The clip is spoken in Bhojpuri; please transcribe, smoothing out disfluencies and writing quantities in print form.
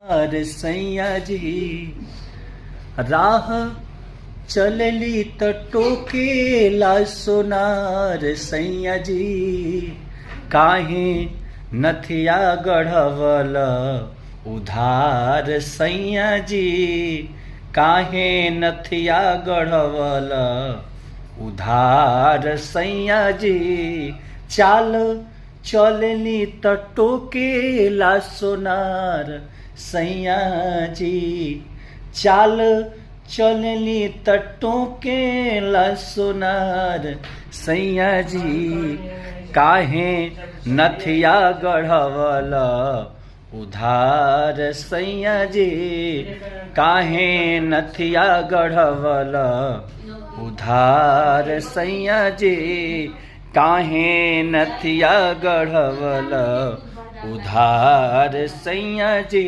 अरे सैया जी राह चलली त टोकेला सोनार सैया जी काहे नथिया गढ़वल उधार सैया जी काहे नथिया गढ़वल उधार सैया जी चाल चलनी त टोकेला सोनार सैया जी चाल चलनी त टोकेला सोनार सैया जी काहे नथिया गढ़वल उधार सैया जी काहे नथिया गढ़वल उधार सैया जी काहे नथिया गढ़वल उधार सैया जी।